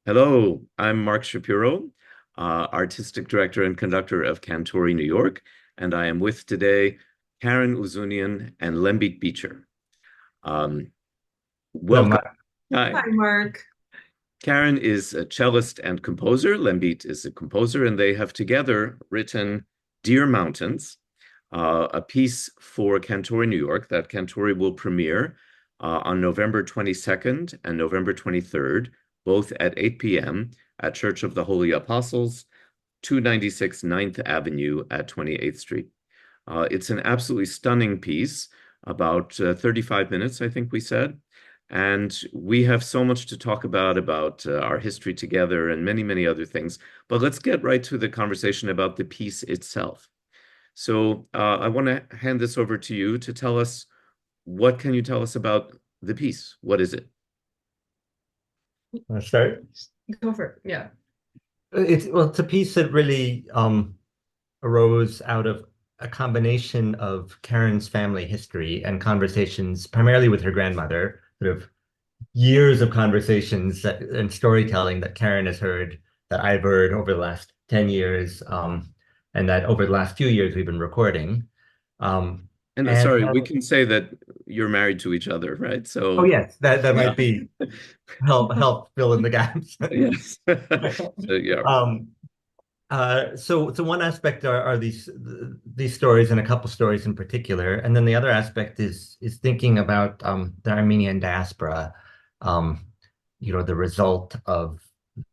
Hello, I'm Mark Shapiro, Artistic Director and Conductor of Cantori, New York, and I am with today Karen Ouzounian and Lembit Beecher. Um, Hello, Welcome. Mark. Hi. Hi, Mark. Karen is a cellist and composer. Lembit is a composer, and they have together written Deer Mountains, a piece for Cantori, New York that Cantori will premiere on November 22nd and November 23rd, both at 8 p.m. at Church of the Holy Apostles, 296 Ninth Avenue at 28th Street. It's an absolutely stunning piece, about 35 minutes, I think we said. And we have so much to talk about our history together and many, many other things. But let's get right to the conversation about the piece itself. So I want to hand this over to you to tell us, what can you tell us about the piece? What is it? Want to start? Go for it. Yeah. It's a piece that really arose out of a combination of Karen's family history and conversations, primarily with her grandmother, sort of years of conversations and storytelling that Karen has heard, that I've heard over the last 10 years, and that over the last few years we've been recording. Um, And and sorry, we can say that you're married to each other, right? oh So, yes, that yeah. might be help fill in the gaps. Yes. So, yeah. Um, so one aspect are these stories and a couple stories in particular, and then the other aspect is thinking about the Armenian diaspora, um, the result of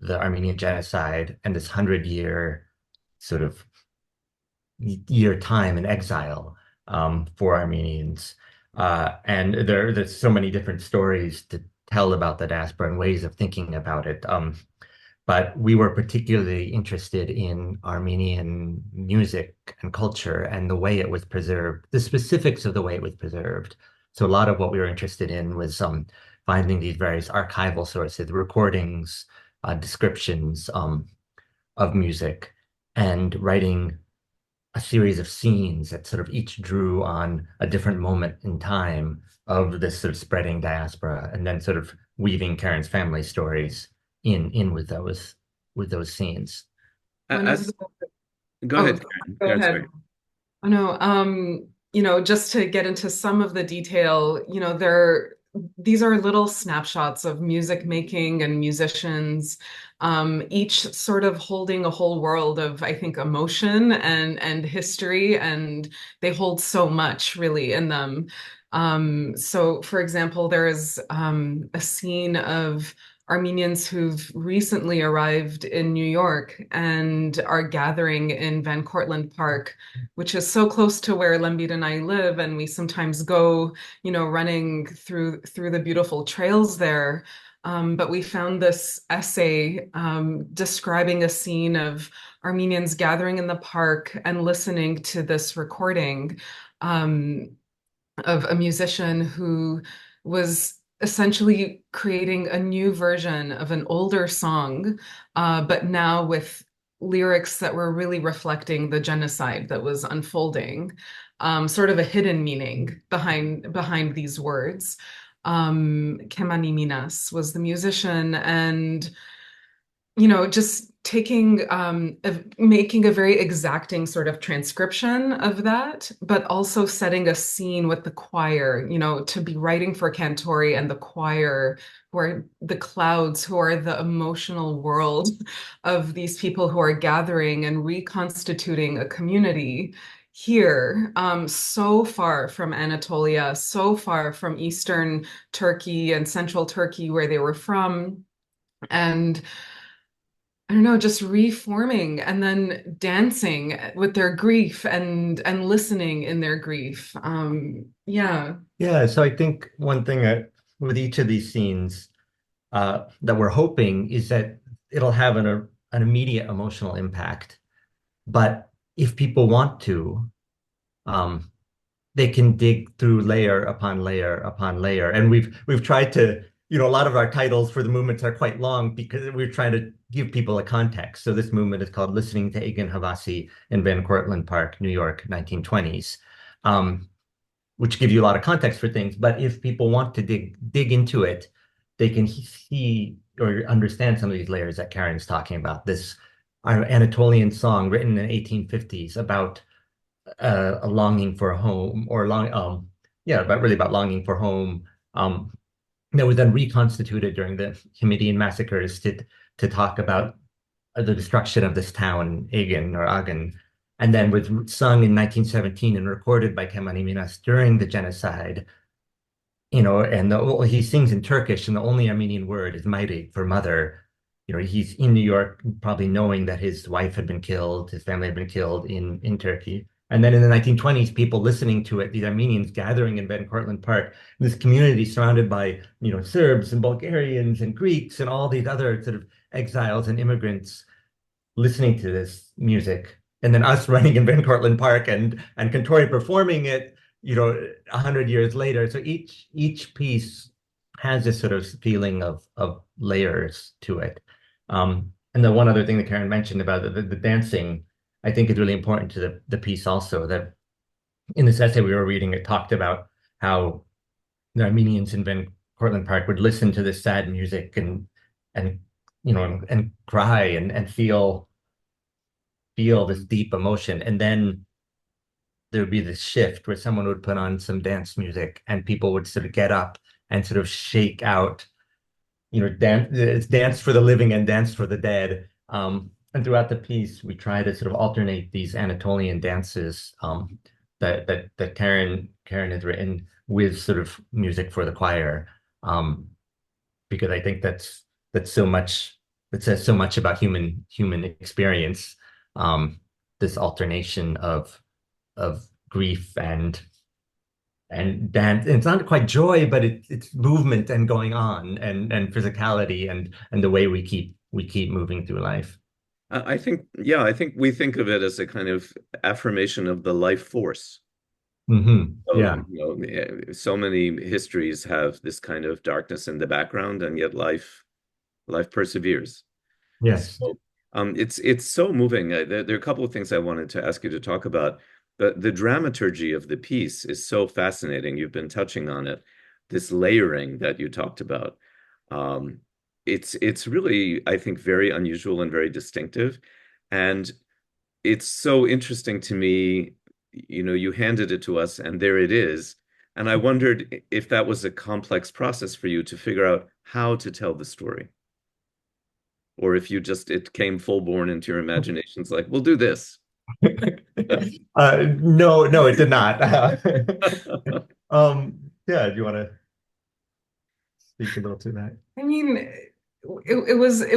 the Armenian genocide and this 100-year sort of year time in exile for Armenians. And there's so many different stories to tell about the diaspora and ways of thinking about it. But we were particularly interested in Armenian music and culture and the way it was preserved, the specifics of the way it was preserved. So a lot of what we were interested in was finding these various archival sources, recordings, descriptions of music, and writing a series of scenes that sort of each drew on a different moment in time of this sort of spreading diaspora, and then sort of weaving Karen's family stories in with those scenes. One of As the, Go oh, ahead, Karen. go Karen, ahead. sorry. Oh no, just to get into some of the detail, these are little snapshots of music making and musicians, each sort of holding a whole world of, I think, emotion and history, and they hold so much really in them. So for example, there is a scene of Armenians who've recently arrived in New York and are gathering in Van Cortlandt Park, which is so close to where Lembit and I live, and we sometimes go, running through the beautiful trails there. But we found this essay describing a scene of Armenians gathering in the park and listening to this recording um, of a musician who was essentially creating a new version of an older song, but now with lyrics that were really reflecting the genocide that was unfolding, sort of a hidden meaning behind these words. Kemani Minas was the musician, and just making a very exacting sort of transcription of that, but also setting a scene with the choir, to be writing for Cantori and the choir, who are the clouds, who are the emotional world of these people who are gathering and reconstituting a community here, so far from Anatolia, so far from Eastern Turkey and Central Turkey, where they were from. And I don't know, just reforming and then dancing with their grief and listening in their grief. Yeah. Yeah, so I think one thing with each of these scenes that we're hoping is that it'll have an immediate emotional impact. But if people want to, um, they can dig through layer upon layer upon layer. And we've tried to, a lot of our titles for the movements are quite long because we're trying to give people a context. So this movement is called Listening to Egan Havasi in Van Cortlandt Park, New York, 1920s. Which gives you a lot of context for things. But if people want to dig into it, they can see or understand some of these layers that Karen's talking about. This Anatolian song written in the 1850s about a longing for a home, or about longing for home. That was then reconstituted during the Hamidian massacres to talk about the destruction of this town, Agen, and then was sung in 1917 and recorded by Kemal Minas during the genocide. And he sings in Turkish, and the only Armenian word is "mayri" for mother. He's in New York, probably knowing that his wife had been killed, his family had been killed in Turkey. And then in the 1920s, people listening to it, these Armenians gathering in Ben Cortlandt Park, this community surrounded by, Serbs and Bulgarians and Greeks and all these other sort of exiles and immigrants listening to this music. And then us running in Ben Cortlandt Park and Cantori performing it, 100 years later. So each piece has this sort of feeling of layers to it. And the one other thing that Karen mentioned about the dancing, I think is really important to the piece also, that in this essay we were reading, it talked about how the Armenians in Ben Cortlandt Park would listen to this sad music and cry and feel this deep emotion. And then there would be this shift where someone would put on some dance music and people would sort of get up and sort of shake out, dance for the living and dance for the dead. And throughout the piece, we try to sort of alternate these Anatolian dances that Karen has written with sort of music for the choir, because I think that says so much about human experience. This alternation of grief and dance. And it's not quite joy, but it's movement and going on and physicality and the way we keep moving through life. I think we think of it as a kind of affirmation of the life force. Mm-hmm. So, so many histories have this kind of darkness in the background, and yet life perseveres. Yes. So, it's so moving. There are a couple of things I wanted to ask you to talk about. The dramaturgy of the piece is so fascinating. You've been touching on it, this layering that you talked about. It's really, I think, very unusual and very distinctive. And it's so interesting to me, you handed it to us and there it is. And I wondered if that was a complex process for you to figure out how to tell the story. Or if it came full born into your imaginations, like, we'll do this. No, it did not. Yeah, do you want to speak a little to that? I mean, it was a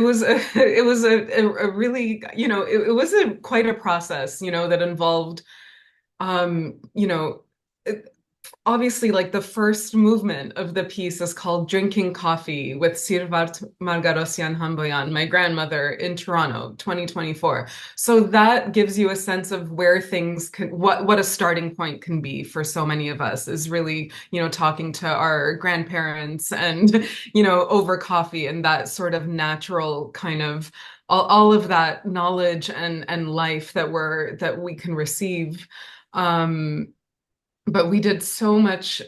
really, it was quite a process, that involved, um, you know, obviously, like the first movement of the piece is called Drinking Coffee with Sirvart Margarosyan Hamboyan, my grandmother in Toronto, 2024. So that gives you a sense of where things what a starting point can be for so many of us, is really, talking to our grandparents and, over coffee, and that sort of natural kind of all of that knowledge and life that we can receive. But we did so much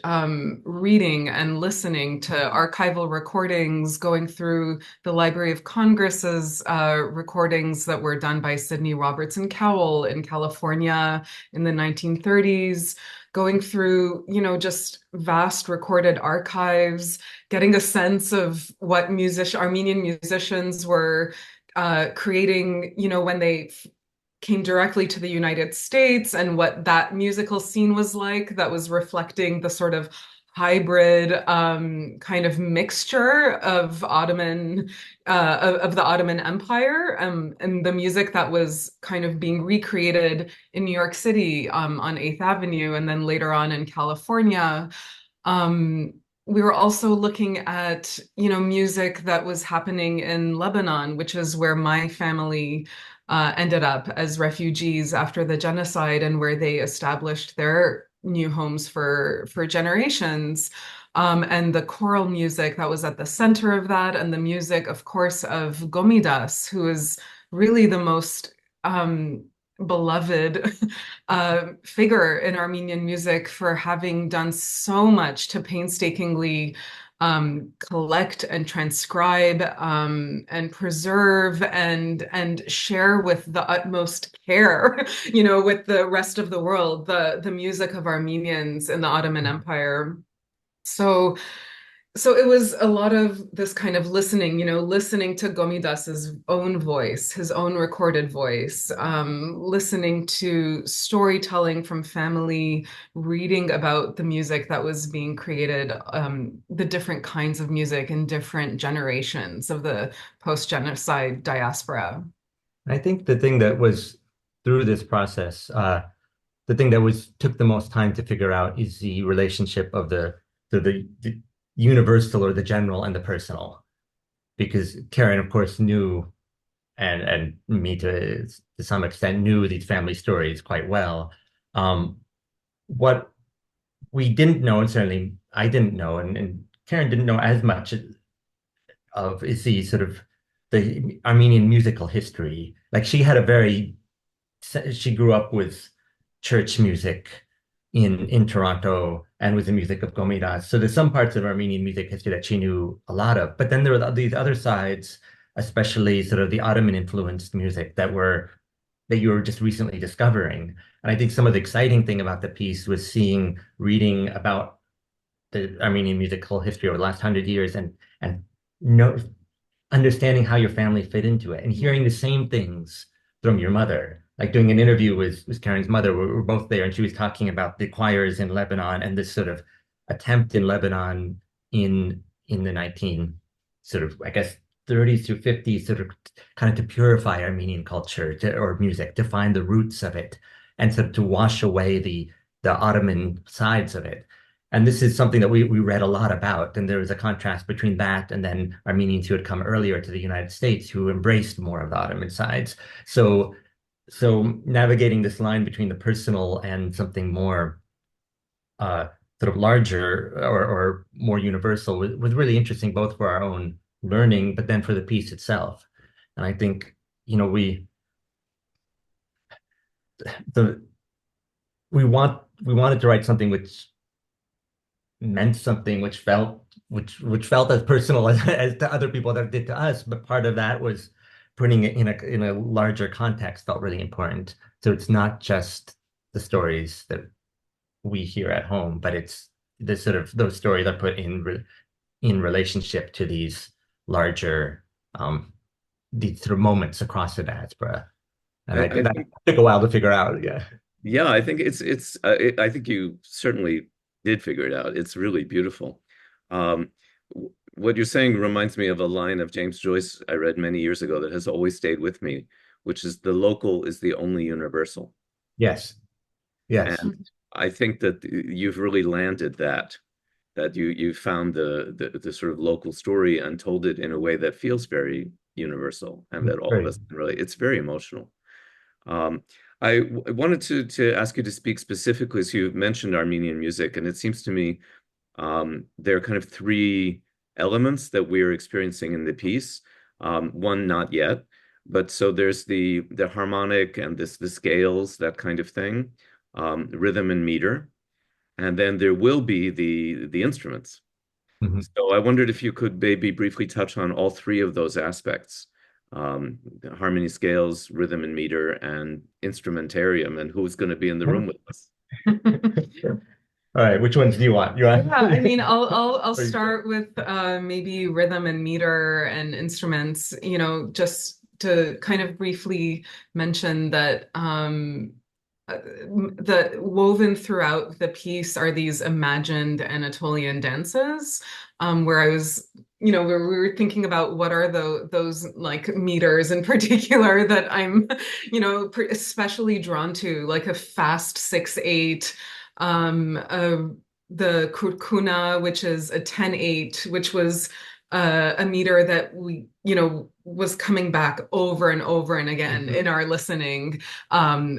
reading and listening to archival recordings, going through the Library of Congress's recordings that were done by Sidney Robertson Cowell in California in the 1930s, going through, just vast recorded archives, getting a sense of what Armenian musicians were creating, when they came directly to the United States, and what that musical scene was like that was reflecting the sort of hybrid kind of mixture of the Ottoman Empire, and the music that was kind of being recreated in New York City on 8th Avenue, and then later on in California. We were also looking at, music that was happening in Lebanon, which is where my family ended up as refugees after the genocide, and where they established their new homes for generations. And the choral music that was at the center of that, and the music, of course, of Gomidas, who is really the most beloved figure in Armenian music for having done so much to painstakingly collect and transcribe and preserve and share with the utmost care, with the rest of the world, the music of Armenians in the Ottoman Empire. So it was a lot of this kind of listening, listening to Gomidas's own voice, his own recorded voice, listening to storytelling from family, reading about the music that was being created, the different kinds of music in different generations of the post-genocide diaspora. I think the thing that was through this process, the thing that took the most time to figure out is the relationship of the universal or the general and the personal, because Karen, of course, knew, and me to some extent knew these family stories quite well. What we didn't know, and certainly I didn't know, and Karen didn't know as much of, is the sort of the Armenian musical history. Like she grew up with church music in Toronto and with the music of Gomidas. So there's some parts of Armenian music history that she knew a lot of. But then there were these other sides, especially sort of the Ottoman influenced music that you were just recently discovering. And I think some of the exciting thing about the piece was reading about the Armenian musical history over the last 100 years and know, understanding how your family fit into it and hearing the same things from your mother. Like doing an interview with Karen's mother, we were both there, and she was talking about the choirs in Lebanon and this sort of attempt in Lebanon in the 19 sort of, I guess, 30s through 50s, sort of kind of to purify Armenian culture or music, to find the roots of it, and sort of to wash away the Ottoman sides of it. And this is something that we read a lot about. And there was a contrast between that and then Armenians who had come earlier to the United States who embraced more of the Ottoman sides. So navigating this line between the personal and something more sort of larger or more universal was really interesting, both for our own learning, but then for the piece itself. And I think, we wanted to write something which meant something, which felt as personal as to other people that it did to us. But part of that was putting it in a larger context felt really important. So it's not just the stories that we hear at home, but it's the sort of those stories are put in relationship to these larger these sort of moments across the diaspora. And I think that took a while to figure out. Yeah. Yeah, I think I think you certainly did figure it out. It's really beautiful. Um, what you're saying reminds me of a line of James Joyce I read many years ago that has always stayed with me, which is the local is the only universal. Yes. Yes. And I think that you've really landed that you found the sort of local story and told it in a way that feels very universal and that all of us can really, it's very emotional. I wanted to ask you to speak specifically, as you mentioned Armenian music, and it seems to me there are kind of three elements that we're experiencing in the piece. One, not yet, but so there's the harmonic and the scales, that kind of thing, rhythm and meter, and then there will be the instruments. Mm-hmm. So I wondered if you could maybe briefly touch on all three of those aspects. Harmony, scales, rhythm and meter, and instrumentarium, and who's going to be in the room with us. All right, which ones do you want? Yeah, I mean, I'll start with maybe rhythm and meter and instruments, just to kind of briefly mention that the woven throughout the piece are these imagined Anatolian dances, where I was, where we were thinking about what are those like meters in particular that I'm, especially drawn to, like a fast 6/8, the kurkuna, which is a 10/8, which was a meter that we, was coming back over and over and again in our listening,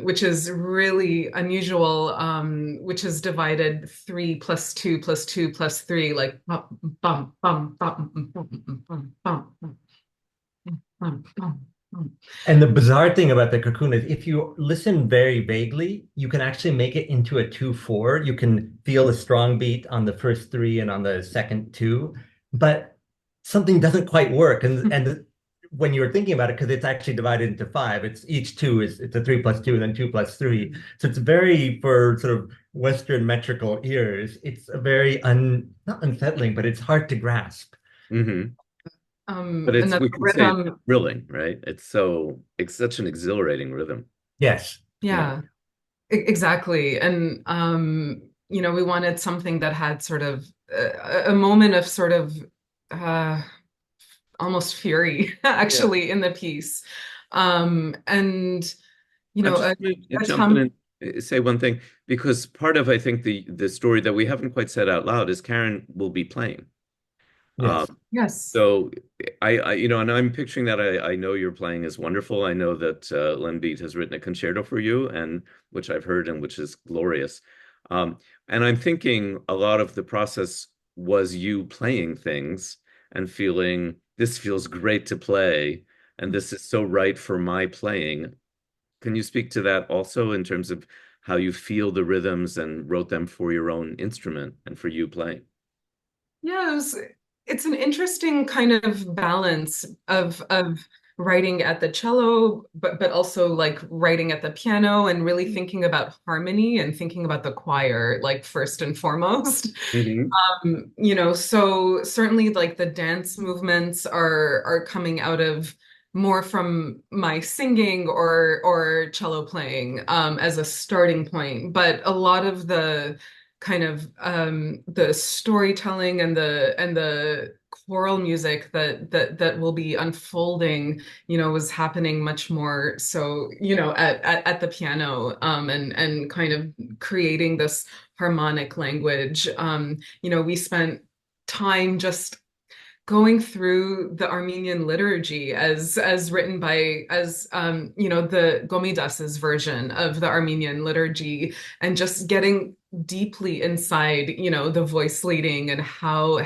which is really unusual, which is divided 3 plus 2 plus 2 plus 3, like bum, bum, bum, bum, bum, bum, bum, bum, bum, bum. And the bizarre thing about the cocoon is if you listen very vaguely, you can actually make it into a 2/4. You can feel a strong beat on the first three and on the second two, but something doesn't quite work. And when you're thinking about it, because it's actually divided into five, it's each two is it's a 3+2 and then 2+3. So it's very, for sort of Western metrical ears, it's a very not unsettling, but it's hard to grasp. Mm-hmm. But And then we the can say it's rhythm, thrilling, right? It's such an exhilarating rhythm. Yes. yeah, exactly. And we wanted something that had sort of a moment of sort of uh, almost fury, Yeah. actually, in the piece. And I'm just a, going to a jump in temp. and say one thing, because part of, I think, the story that we haven't quite said out loud is Karen will be playing. Yes. Yes. So and I'm picturing that I know your playing is wonderful. I know that Lembit has written a concerto for you, and which I've heard and which is glorious. Um, and I'm thinking a lot of the process was you playing things and feeling this feels great to play, and this is so right for my playing. Can you speak to that also in terms of how you feel the rhythms and wrote them for your own instrument and for you playing? Yeah, it's an interesting kind of balance of writing at the cello, but also like writing at the piano and really thinking about harmony and thinking about the choir, like first and foremost. Hmm. So certainly like the dance movements are coming out of more from my singing or cello playing as a starting point, but a lot of the kind of the storytelling and the choral music that will be unfolding, was happening much more so, at the piano, and kind of creating this harmonic language. We spent time just going through the Armenian liturgy as written by the Gomidas's version of the Armenian liturgy, and just getting deeply inside, the voice leading and how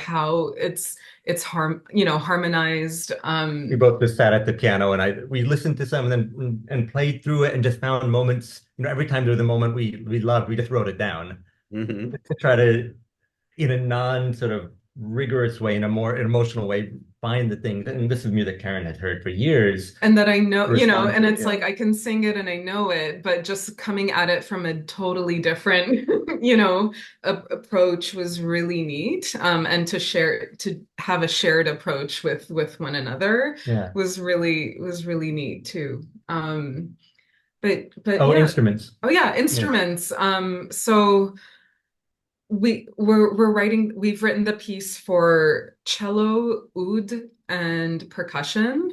it's harmonized. We both just sat at the piano and we listened to some and then and played through it and just found moments, every time there was a moment we loved, we just wrote it down Hmm. to try to, in a non sort of rigorous way, in a more emotional way, find the things. And this is music Karen had heard for years. And that I know, Respond and to it, it's yeah. like I can sing it and I know it, but just coming at it from a totally different, approach was really neat. And to have a shared approach with one another Yeah. was really neat too. But Oh, yeah. instruments. Oh yeah, Yes. instruments. So we've written the piece for cello, oud, and percussion.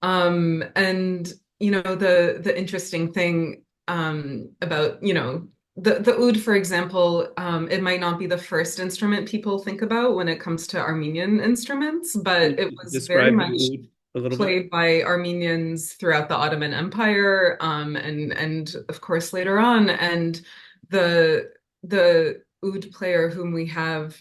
And the interesting thing about the oud, for example, it might not be the first instrument people think about when it comes to Armenian instruments, but Could it you was very describe the much oud a little bit? played by Armenians throughout the Ottoman Empire, and of course later on. And the oud player whom we have,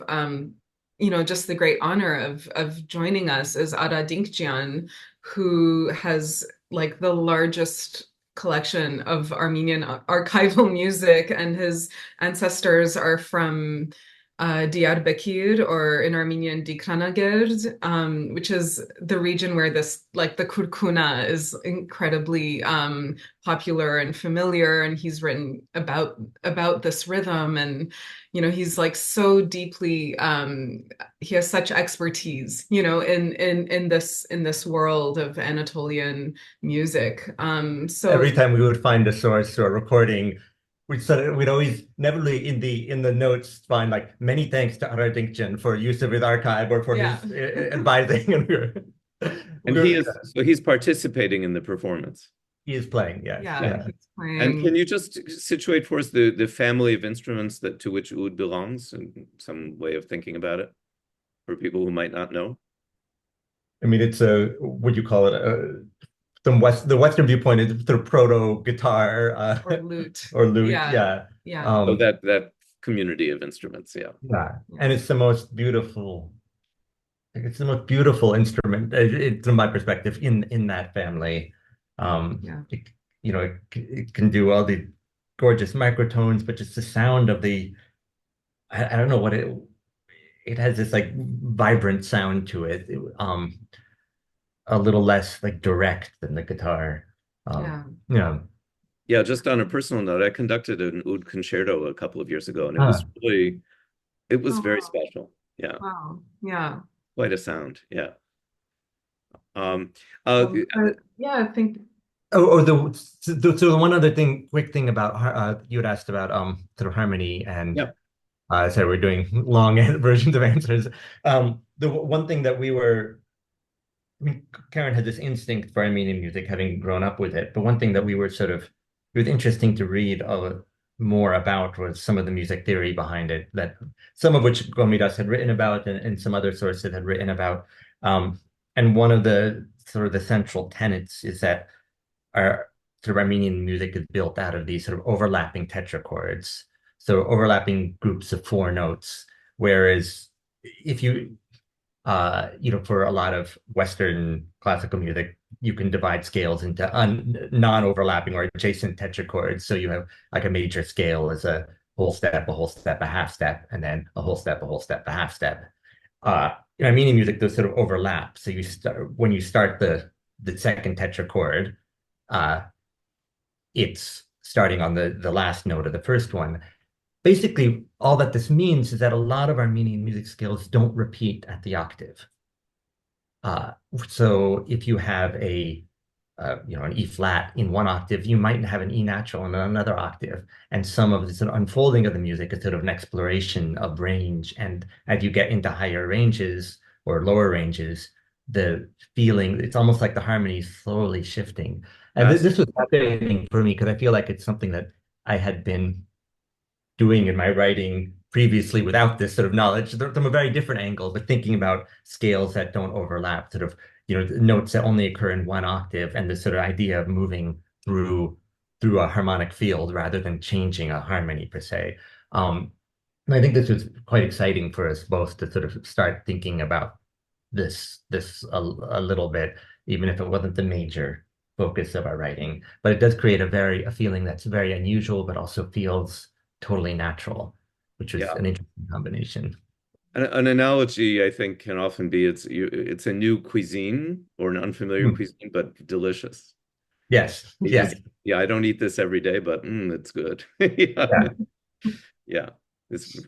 just the great honor of joining us is Ada Dinkjian, who has like the largest collection of Armenian archival music, and his ancestors are from Diyarbakir, or in Armenian Dikranagerd, which is the region where this, like the kurkuna, is incredibly popular and familiar. And he's written about this rhythm, and he's like so deeply, he has such expertise, in this world of Anatolian music. So Every time we would find a source or a recording, we'd always never really in the notes find like many thanks to Aradinkjan for use of his archive or for yeah. his advising, and And he's participating in the performance. he is playing, yes, Yeah, yeah. he's And can playing. you just situate for us the family of instruments that to which oud belongs and some way of thinking about it for people who might not know? I mean, it's a what you call it, the Western viewpoint is the proto guitar Or lute. or lute, Yeah, yeah. yeah, So that community of instruments, yeah. Yeah, yeah. and it's the most beautiful. It's the most beautiful instrument, from my perspective, in that family. Yeah. It can do all the gorgeous microtones, but just the sound of I don't know what it has this like vibrant sound to it. A little less like direct than the guitar. Yeah. Yeah. Yeah, just on a personal note, I conducted an oud concerto a couple of years ago, and it was Oh, very wow. special. Yeah, Wow. Yeah. quite a sound. Yeah. Um, uh, But yeah, I think. So the one other thing, quick thing about you had asked about sort of harmony, and yeah, I said we're doing long versions of answers. The one thing that I mean, Karen had this instinct for Armenian music, having grown up with it. But one thing that it was interesting to read more about was some of the music theory behind it, that some of which Gomidas had written about and some other sources had written about. Um, and one of the sort of the central tenets is that our sort of Armenian music is built out of these sort of overlapping tetrachords, so overlapping groups of four notes. Whereas if for a lot of Western classical music, you can divide scales into non-overlapping or adjacent tetrachords. So you have like a major scale as a whole step, a whole step, a half step, and then a whole step, a whole step, a half step. In Armenian music, those sort of overlap. So when you start the second tetrachord, uh, it's starting on the last note of the first one. Basically, all that this means is that a lot of Armenian music scales don't repeat at the octave. Uh, so if you have an E flat in one octave, you might have an E natural in another octave. And some of the sort of unfolding of the music is sort of an exploration of range. And as you get into higher ranges or lower ranges, the feeling, it's almost like the harmony is slowly shifting. And that's this was fascinating for me because I feel like it's something that I had been doing in my writing previously without this sort of knowledge from a very different angle, but thinking about scales that don't overlap, sort of, notes that only occur in one octave, and this sort of idea of moving through a harmonic field rather than changing a harmony per se. And I think this was quite exciting for us both to sort of start thinking about this a little bit, even if it wasn't the major focus of our writing. But it does create a feeling that's very unusual, but also feels totally natural, which is yeah. an interesting combination. An analogy I think can often be it's a new cuisine or an unfamiliar Mm. cuisine, but delicious. Yes, yes, Yeah, I don't eat this every day, but it's good. Yeah, yeah. yeah,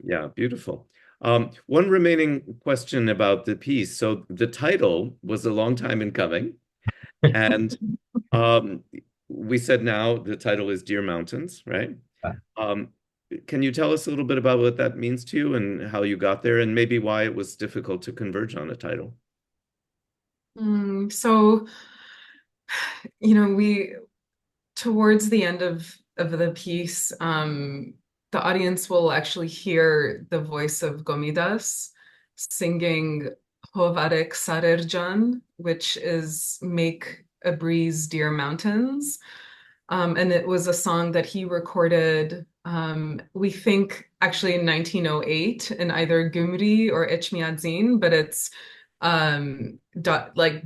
yeah, beautiful. One remaining question about the piece. So the title was a long time in coming, and um, we said now the title is Dear Mountains, right? Um, can you tell us a little bit about what that means to you and how you got there, and maybe why it was difficult to converge on a title? So, we towards the end of the piece, the audience will actually hear the voice of Gomidas singing Hovarek Sarerjan, which is Make a Breeze, Dear Mountains. And it was a song that he recorded, we think actually in 1908 in either Gümri or Etchmiadzin, but it's like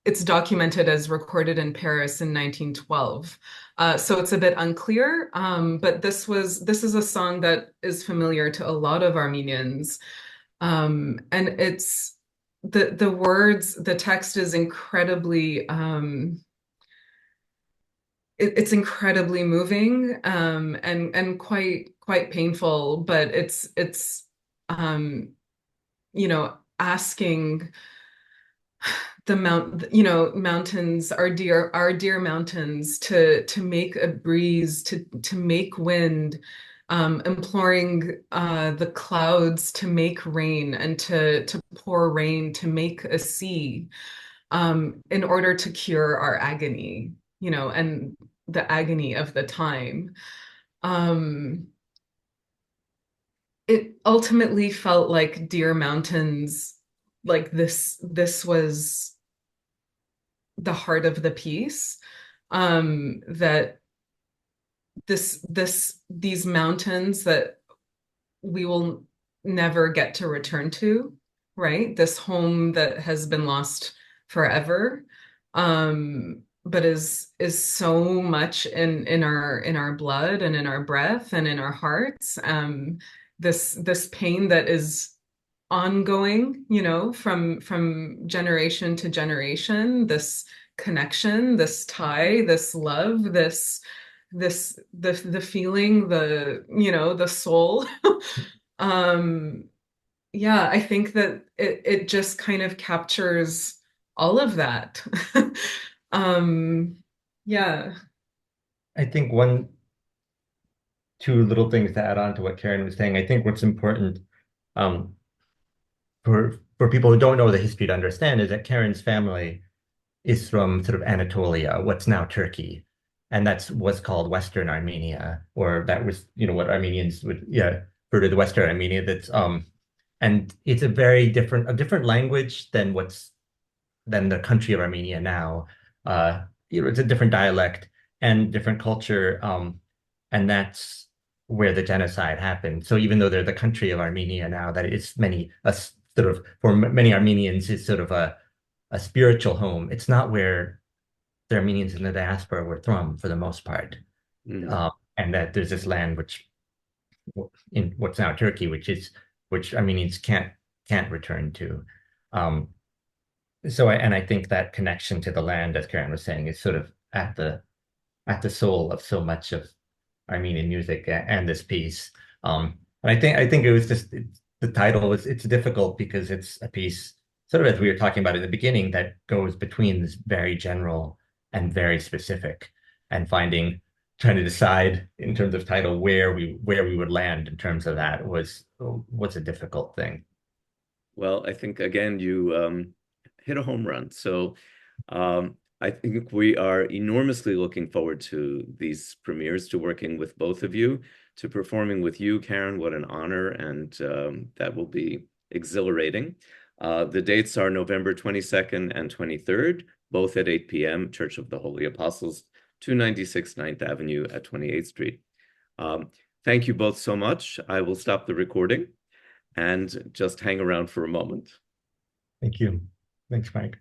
it's documented as recorded in Paris in 1912. So it's a bit unclear, but this is a song that is familiar to a lot of Armenians. And it's the words, the text is incredibly it's incredibly moving, and quite painful, but it's asking mountains, our dear mountains, to make a breeze, to make wind, imploring the clouds to make rain and to pour rain, to make a sea, in order to cure our agony, and the agony of the time. Um, it ultimately felt like Dear Mountains, like this was the heart of the piece. That these mountains that we will never get to return to, right? This home that has been lost forever. is so much in our blood and in our breath and in our hearts. This pain that is ongoing, from generation to generation, this connection, this tie, this love, the feeling, the soul. Yeah, I think that it just kind of captures all of that. Yeah. I think two little things to add on to what Karen was saying. I think what's important um, for people who don't know the history to understand is that Karen's family is from sort of Anatolia, what's now Turkey, and that's what's called Western Armenia, or that was, what Armenians would, refer to the Western Armenia. And it's a different language than the country of Armenia now. It's a different dialect and different culture, and that's where the genocide happened. So even though they're the country of Armenia now, that is for many Armenians is sort of a spiritual home. It's not where the Armenians in the diaspora were from for the most part. Mm. And that there's this land in what's now Turkey, which Armenians can't return to. I think that connection to the land, as Karen was saying, is sort of at the soul of so much of Armenian music and this piece. And I think it was just the title it's difficult because it's a piece, sort of as we were talking about in the beginning, that goes between this very general and very specific, and trying to decide in terms of title where we would land in terms of that was a difficult thing. Well, I think again you hit a home run. So I think we are enormously looking forward to these premieres, to working with both of you, to performing with you, Karen. What an honor, and that will be exhilarating. The dates are November 22nd and 23rd, both at 8 p.m., Church of the Holy Apostles, 296 Ninth Avenue at 28th Street. Thank you both so much. I will stop the recording and just hang around for a moment. Thank you. Thanks, Mike.